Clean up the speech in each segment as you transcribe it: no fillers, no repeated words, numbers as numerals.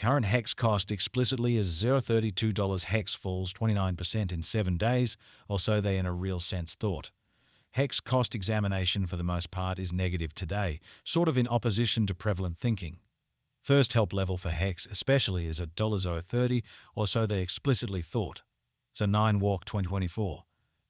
Current HEX cost explicitly is $0.32. HEX falls 29% in 7 days, or so they in a real sense thought. HEX cost examination for the most part is negative today, sort of in opposition to prevalent thinking. First help level for HEX especially is at $0.30, or so they explicitly thought. So 9 walk 2024.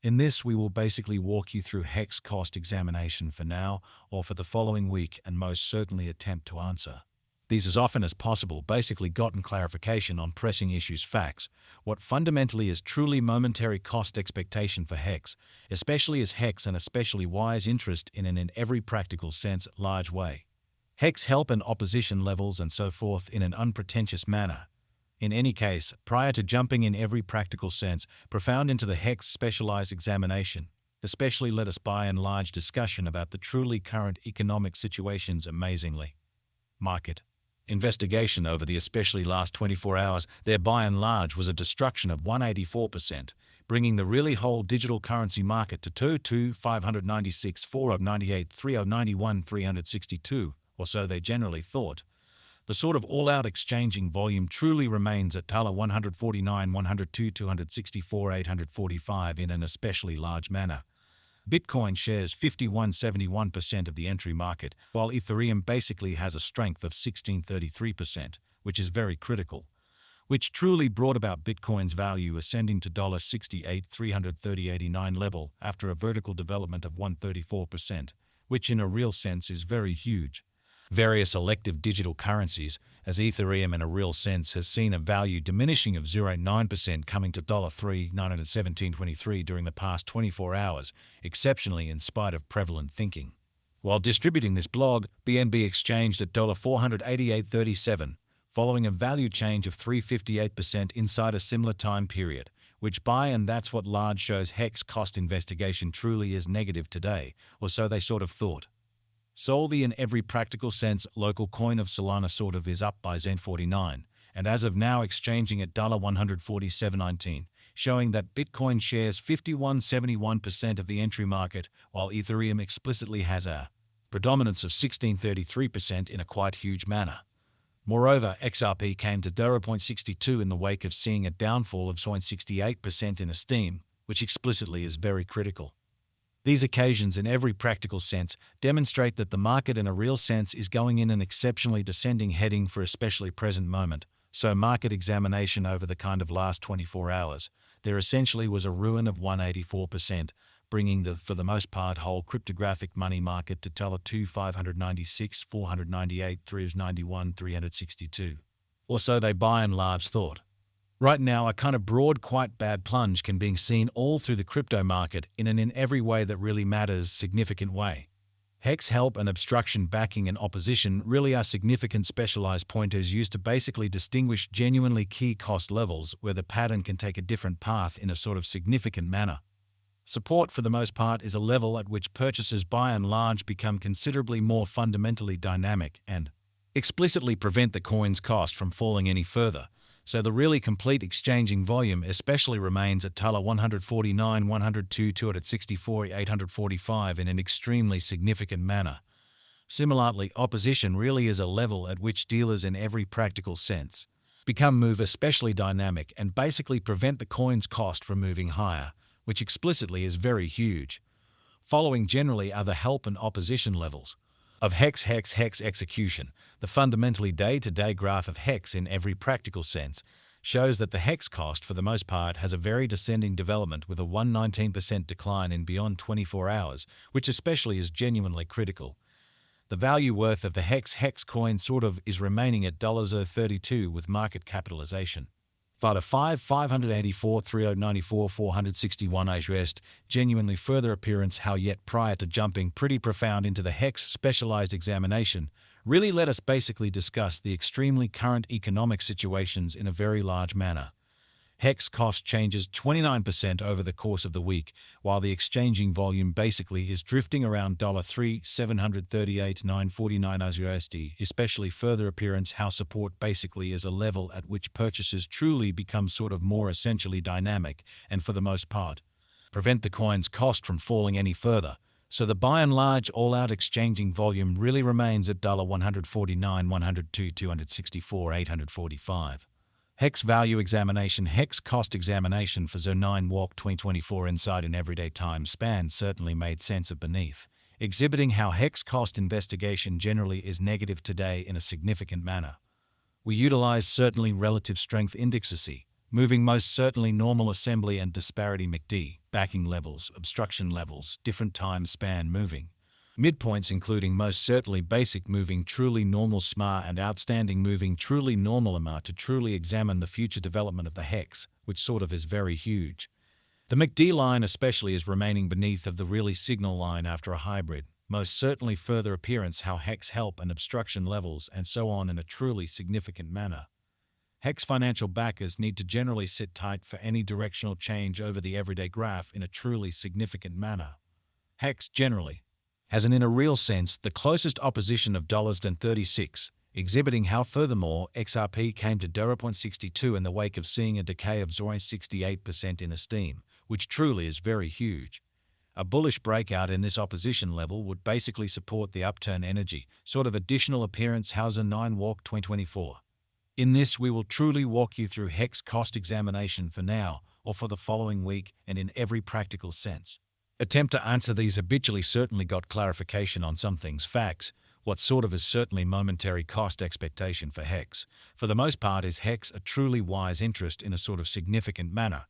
In this, we will basically walk you through HEX cost examination for now or for the following week and most certainly attempt to answer these as often as possible, basically gotten clarification on pressing issues facts, what fundamentally is truly momentary cost expectation for HEX, especially as HEX and especially wise interest in an in every practical sense large way. HEX help and opposition levels and so forth in an unpretentious manner. In any case, prior to jumping in every practical sense profound into the HEX specialized examination, especially let us by and large discussion about the truly current economic situations amazingly. Market investigation over the especially last 24 hours, there by and large was a destruction of 184%, bringing the really whole digital currency market to 2,596, 498, 3091, 362, or so they generally thought. The sort of all-out exchanging volume truly remains at Tala 149, 102, 264, 845 in an especially large manner. Bitcoin shares 51.71% of the entry market, while Ethereum basically has a strength of 16.33%, which is very critical, which truly brought about Bitcoin's value ascending to $68,330.89 level after a vertical development of 134%, which in a real sense is very huge. Various elective digital currencies, as Ethereum in a real sense has seen a value diminishing of 0.9% coming to $3,917.23 during the past 24 hours, exceptionally in spite of prevalent thinking. While distributing this blog, BNB exchanged at $488.37, following a value change of 358% inside a similar time period, which by and that's what large shows HEX cost investigation truly is negative today, or so they sort of thought. Solely in every practical sense, local coin of Solana sort of is up by Zen49, and as of now exchanging at $147.19, showing that Bitcoin shares 51.71% of the entry market, while Ethereum explicitly has a predominance of 16.33% in a quite huge manner. Moreover, XRP came to 0.62 in the wake of seeing a downfall of 0.68% in Esteem, which explicitly is very critical. These occasions in every practical sense demonstrate that the market in a real sense is going in an exceptionally descending heading for especially present moment, so market examination over the kind of last 24 hours, there essentially was a ruin of 184%, bringing the, for the most part, whole cryptographic money market to tell 2,596, 498, 391, 362. Or so they by and large thought. Right now, a kind of broad, quite bad plunge can be seen all through the crypto market in every way that really matters significant way. HEX help and obstruction backing and opposition really are significant specialized pointers used to basically distinguish genuinely key cost levels where the pattern can take a different path in a sort of significant manner. Support for the most part is a level at which purchases by and large become considerably more fundamentally dynamic and explicitly prevent the coin's cost from falling any further. So the really complete exchanging volume especially remains at Tala 149, 102, 264, 845 in an extremely significant manner. Similarly, opposition really is a level at which dealers in every practical sense move especially dynamic and basically prevent the coin's cost from moving higher, which explicitly is very huge. Following generally are the help and opposition levels of HEX execution. The fundamentally day-to-day graph of HEX in every practical sense shows that the HEX cost for the most part has a very descending development with a 119% decline in beyond 24 hours, which especially is genuinely critical. The value worth of the HEX coin sort of is remaining at $0.32 with market capitalization. Vada 584 3094 461 AUSD, genuinely further appearance how yet prior to jumping pretty profound into the HEX specialized examination, really let us basically discuss the extremely current economic situations in a very large manner. HEX cost changes 29% over the course of the week, while the exchanging volume basically is drifting around $3,738,949 USD, especially further appearance how support basically is a level at which purchases truly become sort of more essentially dynamic and for the most part prevent the coin's cost from falling any further. So the by and large all-out exchanging volume really remains at $149, 102, 264, 845. Hex value examination. Hex cost examination for Zo9 Walk 2024 inside an everyday time span certainly made sense of beneath, exhibiting how hex cost investigation generally is negative today in a significant manner. We utilize certainly relative strength indexes, moving most certainly normal assembly and disparity MACD, backing levels, obstruction levels, different time span moving. Midpoints including most certainly basic moving truly normal SMA and outstanding moving truly normal AMA to truly examine the future development of the hex, which sort of is very huge. The MACD line especially is remaining beneath of the really signal line after a hybrid, most certainly further appearance how hex help and obstruction levels and so on in a truly significant manner. Hex financial backers need to generally sit tight for any directional change over the everyday graph in a truly significant manner. Hex generally has in a real sense the closest opposition of $36, exhibiting how furthermore XRP came to $0.62 in the wake of seeing a decay of 0.68% in esteem, which truly is very huge. A bullish breakout in this opposition level would basically support the upturn energy, sort of additional appearance Zo9 Walk 2024. In this we will truly walk you through hex cost examination for now, or for the following week, and in every practical sense. Attempt to answer these habitually certainly got clarification on some things facts, what sort of is certainly momentary cost expectation for hex. For the most part is hex a truly wise interest in a sort of significant manner.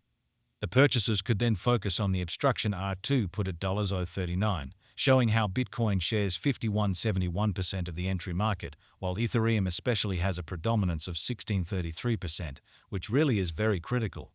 The purchasers could then focus on the obstruction R2 put at $0.39, showing how Bitcoin shares 51.71% of the entry market, while Ethereum especially has a predominance of 16.33%, which really is very critical.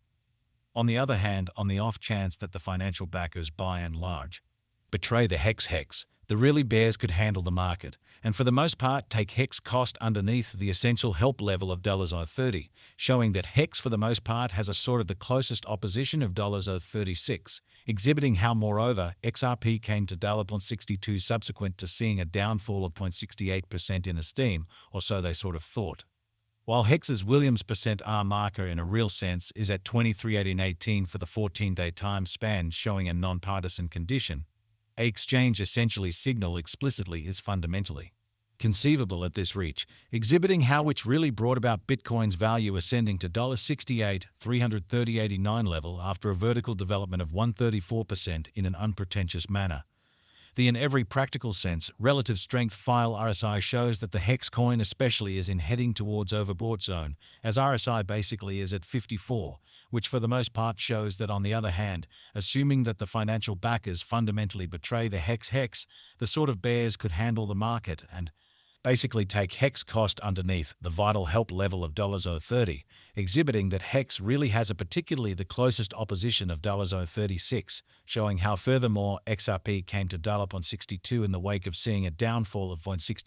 On the other hand, on the off chance that the financial backers by and large betray the hex, the really bears could handle the market, and for the most part take hex cost underneath the essential help level of $0.30, showing that hex for the most part has a sort of the closest opposition of $0.36, exhibiting how moreover XRP came to $0.62 subsequent to seeing a downfall of 0.68% in esteem, or so they sort of thought. While Hex's Williams %R marker in a real sense is at 23.18 for the 14-day time span showing a nonpartisan condition, a exchange essentially signal explicitly is fundamentally conceivable at this reach, exhibiting how which really brought about Bitcoin's value ascending to $68, 330.89 level after a vertical development of 134% in an unpretentious manner. In every practical sense, relative strength file RSI shows that the hex coin especially is in heading towards overbought zone, as RSI basically is at 54, which for the most part shows that on the other hand, assuming that the financial backers fundamentally betray the hex, the sort of bears could handle the market and basically take hex cost underneath the vital help level of $0.30, exhibiting that hex really has a particularly the closest opposition of $0.36, showing how furthermore XRP came to $0.62 in the wake of seeing a downfall of 0.68